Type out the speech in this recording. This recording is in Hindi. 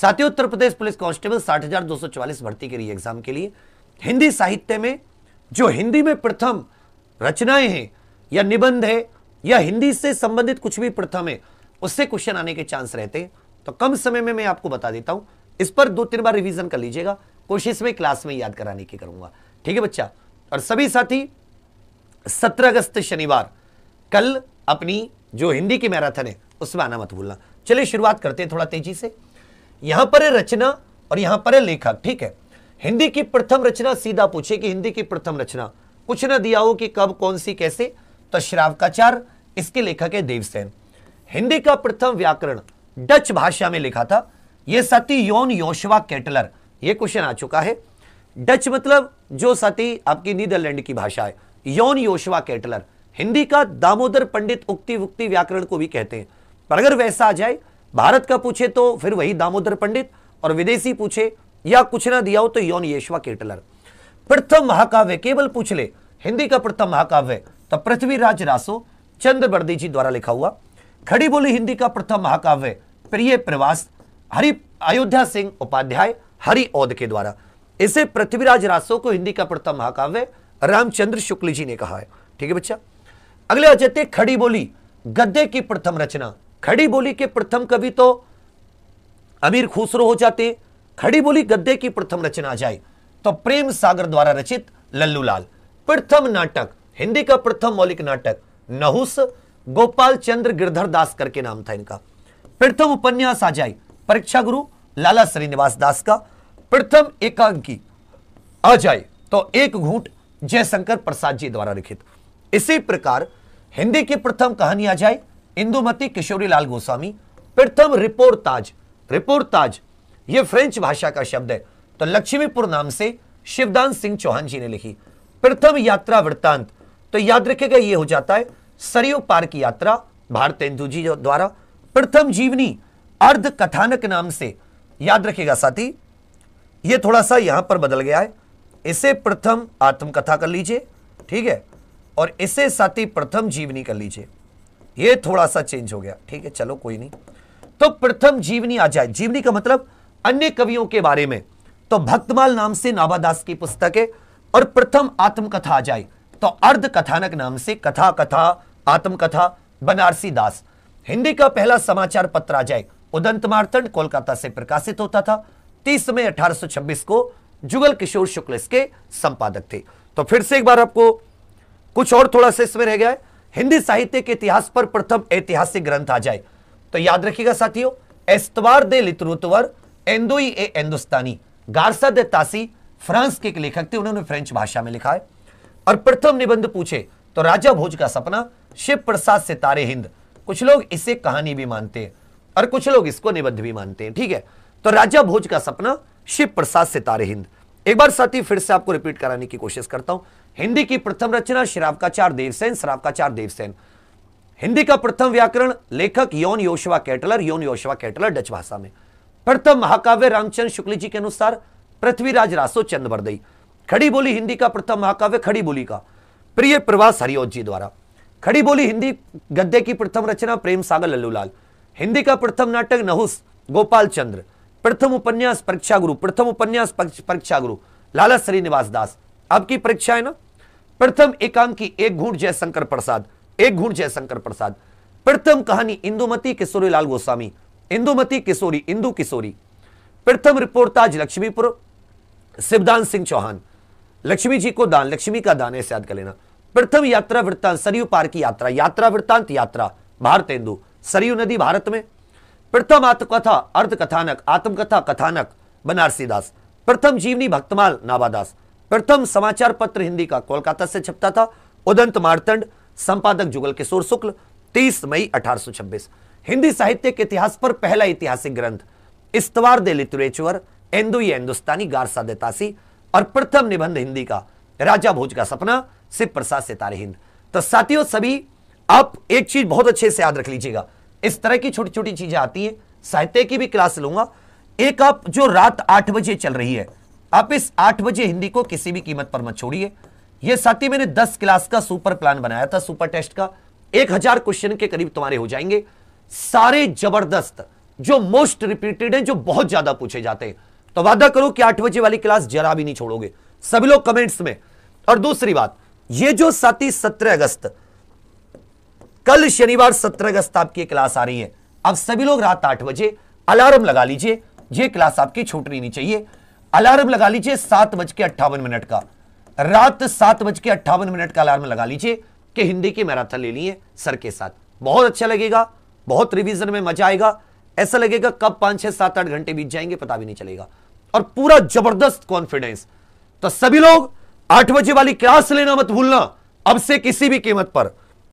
साथियों, उत्तर प्रदेश पुलिस कांस्टेबल 60,244 भर्ती के लिए एग्जाम के लिए हिंदी साहित्य में जो हिंदी में प्रथम रचनाएं हैं या निबंध है या हिंदी से संबंधित कुछ भी प्रथम है, उससे क्वेश्चन आने के चांस रहते हैं। तो कम समय में मैं आपको बता देता हूं, इस पर 2-3 बार रिवीजन कर लीजिएगा, कोशिश में क्लास में याद कराने की करूंगा। ठीक है बच्चा। और सभी साथी 17 अगस्त शनिवार कल अपनी जो हिंदी की मैराथन है उसमें आना मत भूलना। चलिए शुरुआत करते हैं थोड़ा तेजी से। यहां पर है रचना और यहां पर है लेखक। ठीक है, हिंदी की प्रथम रचना सीधा पूछे कि हिंदी की प्रथम रचना, कुछ ना दिया हो कि कब, कौन सी, कैसे, तो श्रावकाचार, इसके लेखक है देवसेन। हिंदी का प्रथम व्याकरण डच भाषा में लिखा था, यह साथी योन योशवा केटलर। यह क्वेश्चन आ चुका है। डच मतलब जो साथी आपकी नीदरलैंड की भाषा है, योन योशवा केटलर। हिंदी का दामोदर पंडित उक्ति वुक्ति व्याकरण को भी कहते हैं। पर अगर वैसा आ जाए, भारत का पूछे तो फिर वही दामोदर पंडित, और विदेशी पूछे या कुछ ना दिया हो तो योन योशवा केटलर। प्रथम महाकाव्य केवल पूछ ले हिंदी का प्रथम महाकाव्य तो पृथ्वीराज रासो चंद्रबर्दी जी द्वारा लिखा हुआ। खड़ी बोली हिंदी का प्रथम महाकाव्य प्रिय प्रवास हरि अयोध्या सिंह उपाध्याय हरि औध के द्वारा। इसे पृथ्वीराज रासो को हिंदी का प्रथम महाकाव्य रामचंद्र शुक्ल जी ने कहा है। ठीक है बच्चा। अगले आ जाते खड़ी बोली गद्य की प्रथम रचना। खड़ी बोली के प्रथम कवि तो अमीर खुसरो हो जाते। खड़ी बोली गद्य की प्रथम रचना आ जाए तो प्रेम सागर द्वारा रचित लल्लू लाल। प्रथम नाटक हिंदी का प्रथम मौलिक नाटक नहुस गोपाल चंद्र गिरधर दास करके नाम था इनका। प्रथम उपन्यास आ जाए परीक्षा गुरु लाला श्रीनिवास दास का। प्रथम एकांकी आ जाए तो एक घूंट जयशंकर प्रसाद जी द्वारा लिखित। इसी प्रकार हिंदी की प्रथम कहानी आ जाए इंदुमती किशोरी लाल गोस्वामी। प्रथम रिपोर्ताज, रिपोर्ताज यह फ्रेंच भाषा का शब्द है तो लक्ष्मीपुर नाम से शिवदान सिंह चौहान जी ने लिखी। प्रथम यात्रा वृत्तांत तो याद रखेगा यह हो जाता है सरयू पार की यात्रा भारतेंदु जी द्वारा। प्रथम जीवनी अर्ध कथानक नाम से याद रखेगा साथी, यह थोड़ा सा यहां पर बदल गया है, इसे प्रथम आत्मकथा कर लीजिए। ठीक है, और इसे साथी प्रथम जीवनी कर लीजिए, यह थोड़ा सा चेंज हो गया। ठीक है, चलो कोई नहीं। तो प्रथम जीवनी आ जाए, जीवनी का मतलब अन्य कवियों के बारे में, तो भक्तमाल नाम से नाभादास की पुस्तक है। और प्रथम आत्मकथा आ जाए तो अर्ध कथानक नाम से कथा कथा आत्मकथा बनारसी दास। हिंदी का पहला समाचार पत्र आ जाए उदंत मार्तंड कोलकाता से प्रकाशित होता था। 30 मई 1826 को जुगल किशोर शुक्ल इसके संपादक थे। तो फिर से एक बार आपको कुछ और थोड़ा सा इसमें रह गया है। हिंदी साहित्य के इतिहास पर प्रथम ऐतिहासिक ग्रंथ आ जाए तो याद रखिएगा साथियों एस्तवार दे लिटरूतवर एंदोई ए हिंदुस्तानी। गार्सा दे तासी फ्रांस के एक लेखक थे, उन्होंने फ्रेंच भाषा में लिखा है। और प्रथम निबंध पूछे तो राजा भोज का सपना शिव प्रसाद सितारे हिंद। कुछ लोग इसे कहानी भी मानते हैं और कुछ लोग इसको निबंध भी मानते हैं। ठीक है, तो राजा भोज का सपना शिव प्रसाद सितारे हिंद। एक बार साथी फिर से आपको रिपीट कराने की कोशिश करता हूं। हिंदी की प्रथम रचना श्रावकाचार देवसेन, श्रावकाचार देवसेन। हिंदी का प्रथम व्याकरण लेखक योन योशवा केटलर, योन योशवा केटलर डच भाषा में। प्रथम महाकाव्य रामचंद्र शुक्ल जी के अनुसार पृथ्वीराज रासो चंद्रबरदई। खड़ी बोली हिंदी का प्रथम महाकाव्य खड़ी बोली का प्रिय प्रवास हरिऔध जी द्वारा। खड़ी बोली हिंदी गद्य की प्रथम रचना प्रेम सागर लल्लूलाल। हिंदी का प्रथम नाटक नहुस गोपाल चंद्र। प्रथम उपन्यास परीक्षा गुरु, प्रथम उपन्यास परीक्षा गुरु लाला श्रीनिवास दास। आपकी परीक्षा है ना। प्रथम एकांकी एक घूंट जयशंकर प्रसाद, एक घूंट जयशंकर प्रसाद। प्रथम कहानी इंदुमती किशोरी लाल गोस्वामी, इंदुमती किशोरी, इंदु किशोरी। प्रथम रिपोर्टाज लक्ष्मीपुर शिवदान सिंह चौहान। लक्ष्मी जी को दान, लक्ष्मी का दान ऐसे याद कर लेना। प्रथम यात्रा वृत्तांत सरयू पार की यात्रा, यात्रा वृत्तांत यात्रा भारतेंदु सरयू नदी भारत में। प्रथम आत्मकथा अर्ध कथानक, आत्मकथा कथानक बनारसी दास। प्रथम जीवनी भक्तमाल नाभादास। प्रथम समाचार पत्र हिंदी का कोलकाता से छपता था उदंत मार्तंड, संपादक जुगल किशोर शुक्ल। 30 मई 1826। हिंदी साहित्य के इतिहास पर पहला ऐतिहासिक ग्रंथ इस्तवार दे लिटरेचर एंदुई हिंदुस्तानी गार्सा दे तासी। और प्रथम निबंध हिंदी का राजा भोज का सपना शिव प्रसाद सितारे हिंद। तो साथियों सभी आप एक चीज बहुत अच्छे से याद रख लीजिएगा, इस तरह की छोटी छोटी चीजें आती हैं, साहित्य की भी क्लास लूंगा। एक आप जो रात 8 बजे चल रही है, आप इस 8 बजे हिंदी को किसी भी कीमत पर मत छोड़िए। यह साथी मैंने 10 क्लास का सुपर प्लान बनाया था, सुपर टेस्ट का। 1000 क्वेश्चन के करीब तुम्हारे हो जाएंगे, सारे जबरदस्त जो मोस्ट रिपीटेड हैं, जो बहुत ज्यादा पूछे जाते हैं। तो वादा करो कि 8 बजे वाली क्लास जरा भी नहीं छोड़ोगे, सभी लोग कमेंट्स में। और दूसरी बात, ये जो साथी 17 अगस्त, कल शनिवार 17 अगस्त आपकी क्लास आ रही है। अब सभी लोग रात 8 बजे अलार्म लगा लीजिए, ये क्लास आपकी छूटनी नहीं चाहिए। अलार्म लगा लीजिए 7:58 का, रात 7:58 का अलार्म लगा लीजिए कि हिंदी की मैराथन ले लिए सर के साथ। बहुत अच्छा लगेगा, बहुत रिवीजन में मजा आएगा, ऐसा लगेगा कब 5, 6, 7, 8 घंटे बीत जाएंगे पता भी नहीं चलेगा, और पूरा जबरदस्त कॉन्फिडेंस। तो सभी लोग 8 बजे वाली क्लास लेना मत भूलना, अब से किसी भी कीमत पर।